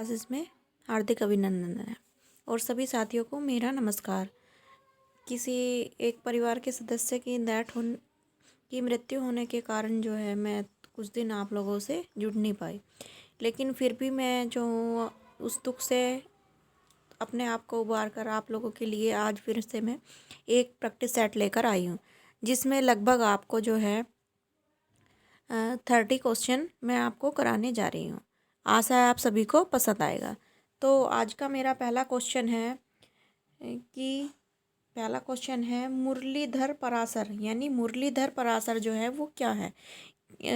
Classes में हार्दिक अभिनंदन है और सभी साथियों को मेरा नमस्कार। किसी एक परिवार के सदस्य की मृत्यु होने के कारण जो है मैं कुछ दिन आप लोगों से जुड़ नहीं पाई, लेकिन फिर भी मैं जो उस दुख से अपने आप को उबार कर आप लोगों के लिए आज फिर से मैं एक प्रैक्टिस सेट लेकर आई हूँ, जिसमें लगभग आपको जो है 30 क्वेश्चन मैं आपको कराने जा रही हूँ। आशा है आप सभी को पसंद आएगा। तो आज का मेरा पहला क्वेश्चन है मुरलीधर पराशर, यानी मुरलीधर पराशर जो है वो क्या है,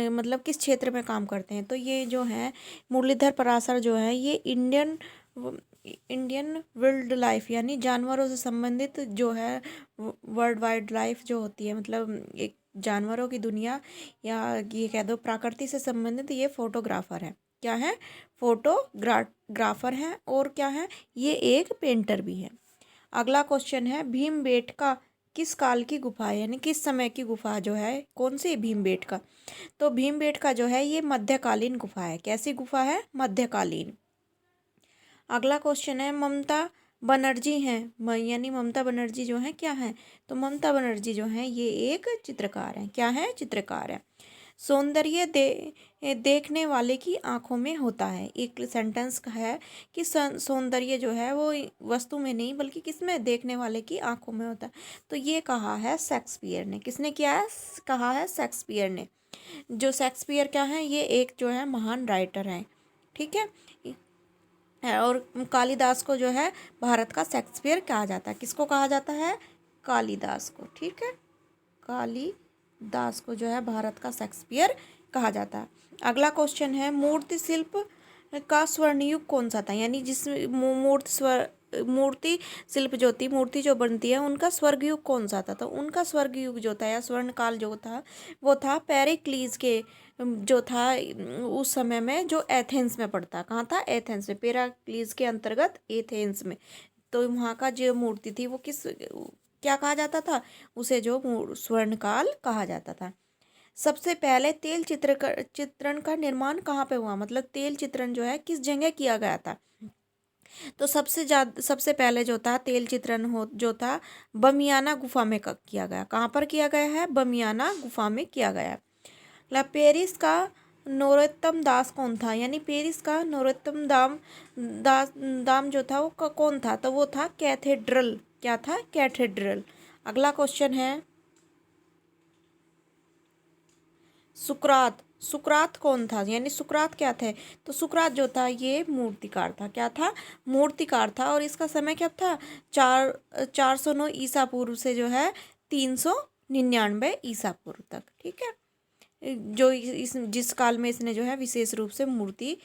मतलब किस क्षेत्र में काम करते हैं। तो ये जो है मुरलीधर पराशर जो है ये इंडियन वाइल्ड लाइफ यानी जानवरों से संबंधित जो है वर्ल्ड वाइल्ड लाइफ जो होती है, मतलब एक जानवरों की दुनिया या ये कह दो प्रकृति से संबंधित ये फोटोग्राफर है। क्या है? फोटोग्राफर है। और क्या है? ये एक पेंटर भी है। अगला क्वेश्चन है भीमबेटका किस काल की गुफा है, यानी किस समय की गुफा जो है, कौन सी भीमबेटका। तो भीमबेटका जो है ये मध्यकालीन गुफा है। कैसी गुफा है? मध्यकालीन। अगला क्वेश्चन है ममता बनर्जी हैं, यानी ममता बनर्जी जो है क्या है। तो ममता बनर्जी जो है ये एक चित्रकार है। क्या है? चित्रकार है। सौंदर्य देखने वाले की आंखों में होता है। एक सेंटेंस का है कि सौंदर्य जो है वो वस्तु में नहीं बल्कि किस में, देखने वाले की आंखों में होता है। तो ये कहा है शेक्सपियर ने। किसने किया है? कहा है शेक्सपियर ने। जो शेक्सपियर क्या है, ये एक जो है महान राइटर है। ठीक है। और कालिदास को जो है भारत का शेक्सपियर कहा जाता है। किसको कहा जाता है? कालिदास को। ठीक है, कालिदास को जो है भारत का शेक्सपियर कहा जाता है। अगला क्वेश्चन है मूर्ति शिल्प का स्वर्ण युग कौन सा था, यानी जिस मूर्ति शिल्प जो थी, मूर्ति जो बनती है, उनका स्वर्ग युग कौन सा था। तो उनका स्वर्ग युग जो था या स्वर्ण काल जो था वो था पेरिक्लीज के, जो था उस समय में, जो एथेंस में पड़ता। कहाँ था? एथेंस में, पेरिक्लीज के अंतर्गत एथेंस में। तो वहाँ का जो मूर्ति थी वो क्या कहा जाता था? उसे जो स्वर्ण काल कहा जाता था। सबसे पहले तेल चित्रण का निर्माण कहाँ पे हुआ, मतलब तेल चित्रण जो है किस जगह किया गया था। तो सबसे पहले जो था तेल चित्रण जो था बमियाना गुफा में किया गया। कहाँ पर किया गया है? बमियाना गुफा में किया गया है। पेरिस का नरोत्तम दास कौन था, यानी पेरिस का नरोत्तम दाम जो था वो कौन था। तो वो था कैथेड्रल। क्या था? कैथेड्रल। अगला क्वेश्चन है सुकरात कौन था, यानी सुकरात क्या थे। तो सुकरात जो था ये मूर्तिकार था। क्या था? मूर्तिकार था। और इसका समय क्या था? 409 ईसा पूर्व से जो है 399 ईसा पूर्व तक। ठीक है, जो जिस काल में इसने जो है विशेष रूप से मूर्ति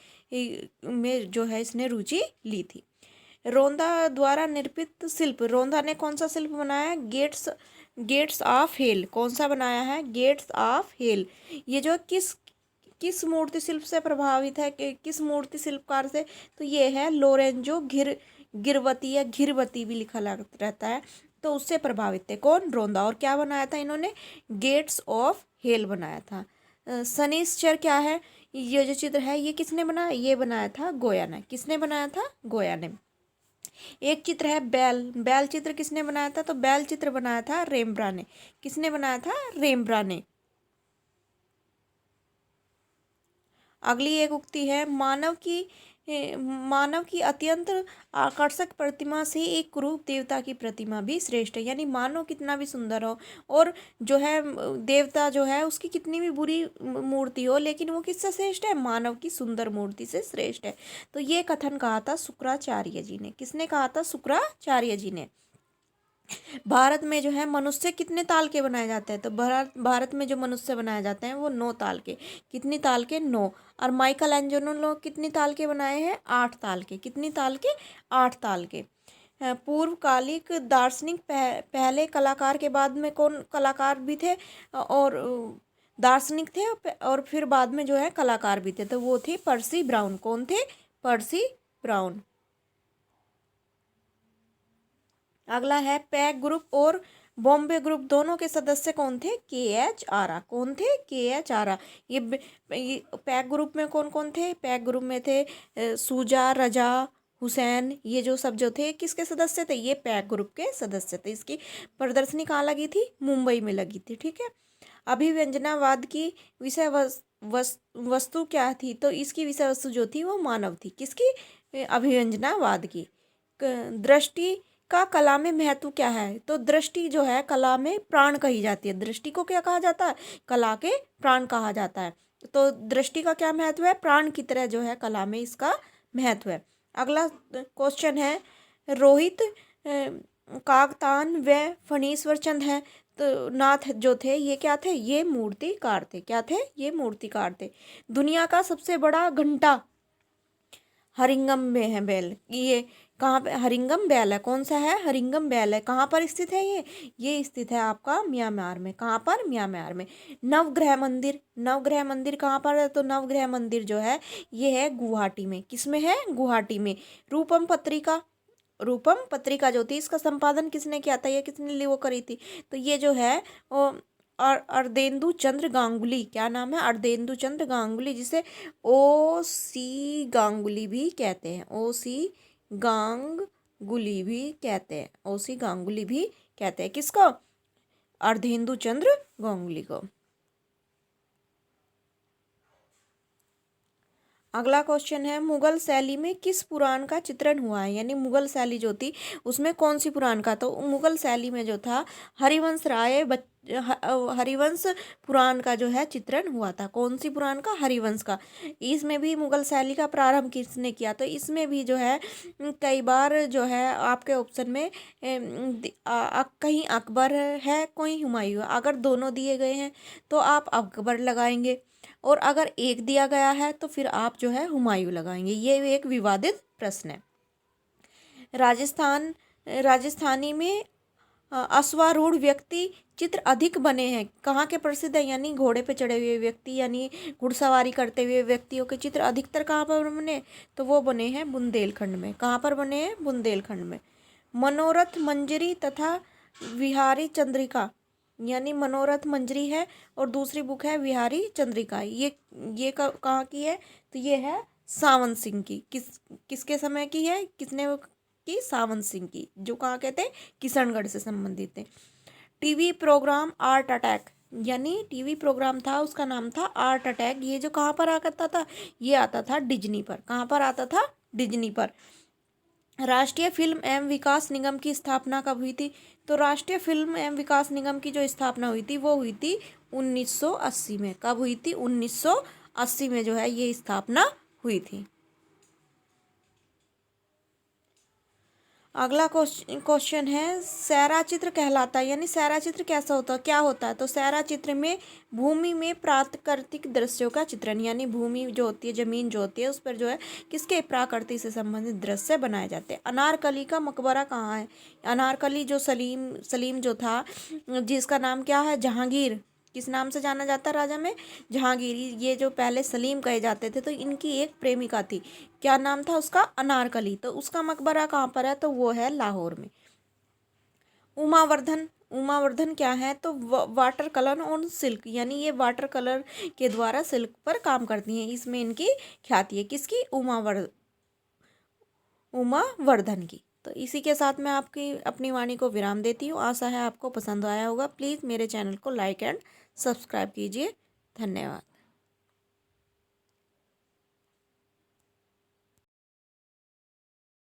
में जो है इसने रुचि ली थी। रोंदा द्वारा निर्मित शिल्प, रोंदा ने कौन सा शिल्प बनाया? Gates of Hell. कौन सा बनाया है? Gates of Hell. ये जो किस मूर्ति शिल्प से प्रभावित है, किस मूर्ति शिल्पकार से। तो ये है लोरेंजो गिरवती या घिरवती भी लिखा रहता है। तो उससे प्रभावित थे कौन? रोंदा। और क्या बनाया था इन्होंने? गेट्स ऑफ हेल बनाया था। शनिश्चर क्या है? ये जो चित्र है ये किसने बनाया? ये बनाया था गोया ने। किसने बनाया था? गोया ने। एक चित्र है बैल चित्र किसने बनाया था? तो बैल चित्र बनाया था रेम्ब्रा ने। किसने बनाया था? रेम्ब्रा ने। अगली एक उक्ति है मानव की अत्यंत आकर्षक प्रतिमा से एक कुरूप देवता की प्रतिमा भी श्रेष्ठ है, यानी मानव कितना भी सुंदर हो और जो है देवता जो है उसकी कितनी भी बुरी मूर्ति हो, लेकिन वो किससे श्रेष्ठ है? मानव की सुंदर मूर्ति से श्रेष्ठ है। तो ये कथन कहा था शुक्राचार्य जी ने। किसने कहा था? शुक्राचार्य जी ने। भारत में जो है मनुष्य कितने ताल के बनाए जाते हैं? तो भारत में जो मनुष्य बनाए जाते हैं वो 9 ताल के। कितनी ताल के? 9। और माइकल एंजेलो ने कितनी ताल के बनाए हैं? 8 ताल के। कितनी ताल के? 8 ताल के। पूर्वकालिक दार्शनिक पहले कलाकार के बाद में कौन कलाकार भी थे, और दार्शनिक थे और फिर बाद में जो है कलाकार भी थे। तो वो थे पर्सी ब्राउन। कौन थे? पर्सी ब्राउन। अगला है पैक ग्रुप और बॉम्बे ग्रुप दोनों के सदस्य कौन थे? के एच आरा। कौन थे? के एच आरा। ये पैक ग्रुप में कौन कौन थे? पैक ग्रुप में थे सूजा, रजा, हुसैन, ये जो सब जो थे किसके सदस्य थे? ये पैक ग्रुप के सदस्य थे। इसकी प्रदर्शनी कहाँ लगी थी? मुंबई में लगी थी। ठीक है। अभिव्यंजनावाद की विषय वस्तु क्या थी? तो इसकी विषय वस्तु जो थी वो मानव थी। किसकी? अभिव्यंजनावाद की। दृष्टि का कला में महत्व क्या है? तो दृष्टि जो है कला में प्राण कही जाती है। दृष्टि को क्या कहा जाता है? कला के प्राण कहा जाता है। तो दृष्टि का क्या महत्व है? प्राण की तरह जो है कला में इसका महत्व है। अगला क्वेश्चन है, रोहित कागतान व फणीश्वर चंद है तो नाथ जो थे ये क्या थे? ये मूर्तिकार थे। क्या थे? ये मूर्तिकार थे। दुनिया का सबसे बड़ा घंटा हरिंगम में है बैल। ये कहाँ पे? हरिंगम बैल है। कौन सा है? हरिंगम बैल है। कहाँ पर स्थित है ये स्थित है आपका म्यांमार में। कहाँ पर? म्यांमार में। नवग्रह मंदिर, नवग्रह मंदिर कहाँ पर है? तो नवग्रह मंदिर जो है ये है गुवाहाटी में। किस में है? गुवाहाटी में। रूपम पत्रिका, रूपम पत्रिका जो थी इसका संपादन किसने किया था? ये किसने वो करी थी? तो ये जो है वो अर्देंदु चंद्र गांगुली। क्या नाम है? अर्देंदु चंद्र गांगुली, जिसे O.C. गांगुली भी कहते हैं। O.C. गांगुली भी कहते हैं। O.C. गांगुली भी कहते हैं। किसको? अर्धेंदु चंद्र गांगुली को। अगला क्वेश्चन है, मुगल शैली में किस पुराण का चित्रण हुआ है? यानी मुगल शैली जो थी उसमें कौन सी पुराण का? तो मुगल शैली में जो था हरिवंश पुराण का जो है चित्रण हुआ था। कौन सी पुराण का? हरिवंश का। इसमें भी मुगल शैली का प्रारंभ किसने किया? तो इसमें भी जो है कई बार जो है आपके ऑप्शन में कहीं अकबर है, कोई हुमायूं है। अगर दोनों दिए गए हैं तो आप अकबर लगाएंगे, और अगर एक दिया गया है तो फिर आप जो है हुमायूं लगाएंगे। ये एक विवादित प्रश्न है। राजस्थानी में अश्वारूढ़ व्यक्ति चित्र अधिक बने हैं। कहाँ के प्रसिद्ध है? यानी घोड़े पे चढ़े हुए व्यक्ति, यानी घुड़सवारी करते हुए व्यक्तियों के चित्र अधिकतर कहाँ पर बने? तो वो बने हैं बुंदेलखंड में। कहाँ पर बने हैं? बुंदेलखंड में। मनोरथ मंजरी तथा विहारी चंद्रिका, यानी मनोरथ मंजरी है और दूसरी बुक है विहारी चंद्रिका। ये कहाँ की है? तो ये है सावन सिंह की। किसके समय की है? किसने की? सावन सिंह की, जो कहाँ के थे? किशनगढ़ से संबंधित थे। टीवी प्रोग्राम आर्ट अटैक, यानी टीवी प्रोग्राम था उसका नाम था आर्ट अटैक। ये जो कहाँ पर आता था? ये आता था डिज्नी पर। कहाँ पर आता था? डिज्नी पर। राष्ट्रीय फिल्म एवं विकास निगम की स्थापना कब हुई थी? तो राष्ट्रीय फिल्म एवं विकास निगम की जो स्थापना हुई थी वो हुई थी 1980 में। कब हुई थी? 1980 में जो है ये स्थापना हुई थी। अगला क्वेश्चन है, सैरा चित्र कहलाता है, यानी सैरा चित्र कैसा होता है? क्या होता है? तो सैरा चित्र में भूमि में प्राकृतिक दृश्यों का चित्रण, यानी भूमि जो होती है, जमीन जो होती है उस पर जो है किसके? प्रकृति से संबंधित दृश्य बनाए जाते हैं। अनारकली का मकबरा कहाँ है? अनारकली जो सलीम जो था, जिसका नाम क्या है? जहांगीर। किस नाम से जाना जाता है राजा में? जहांगीर। ये जो पहले सलीम कहे जाते थे तो इनकी एक प्रेमिका थी। क्या नाम था उसका? अनारकली। तो उसका मकबरा कहाँ पर है? तो वो है लाहौर में। उमावर्धन, उमावर्धन क्या है? तो वाटर कलर ऑन सिल्क, यानी ये वाटर कलर के द्वारा सिल्क पर काम करती हैं। इसमें इनकी ख्याति है। किसकी? उमावर्धन की। तो इसी के साथ मैं आपकी अपनी वाणी को विराम देती हूँ। आशा है आपको पसंद आया होगा। प्लीज़ मेरे चैनल को लाइक एंड सब्सक्राइब कीजिए। धन्यवाद।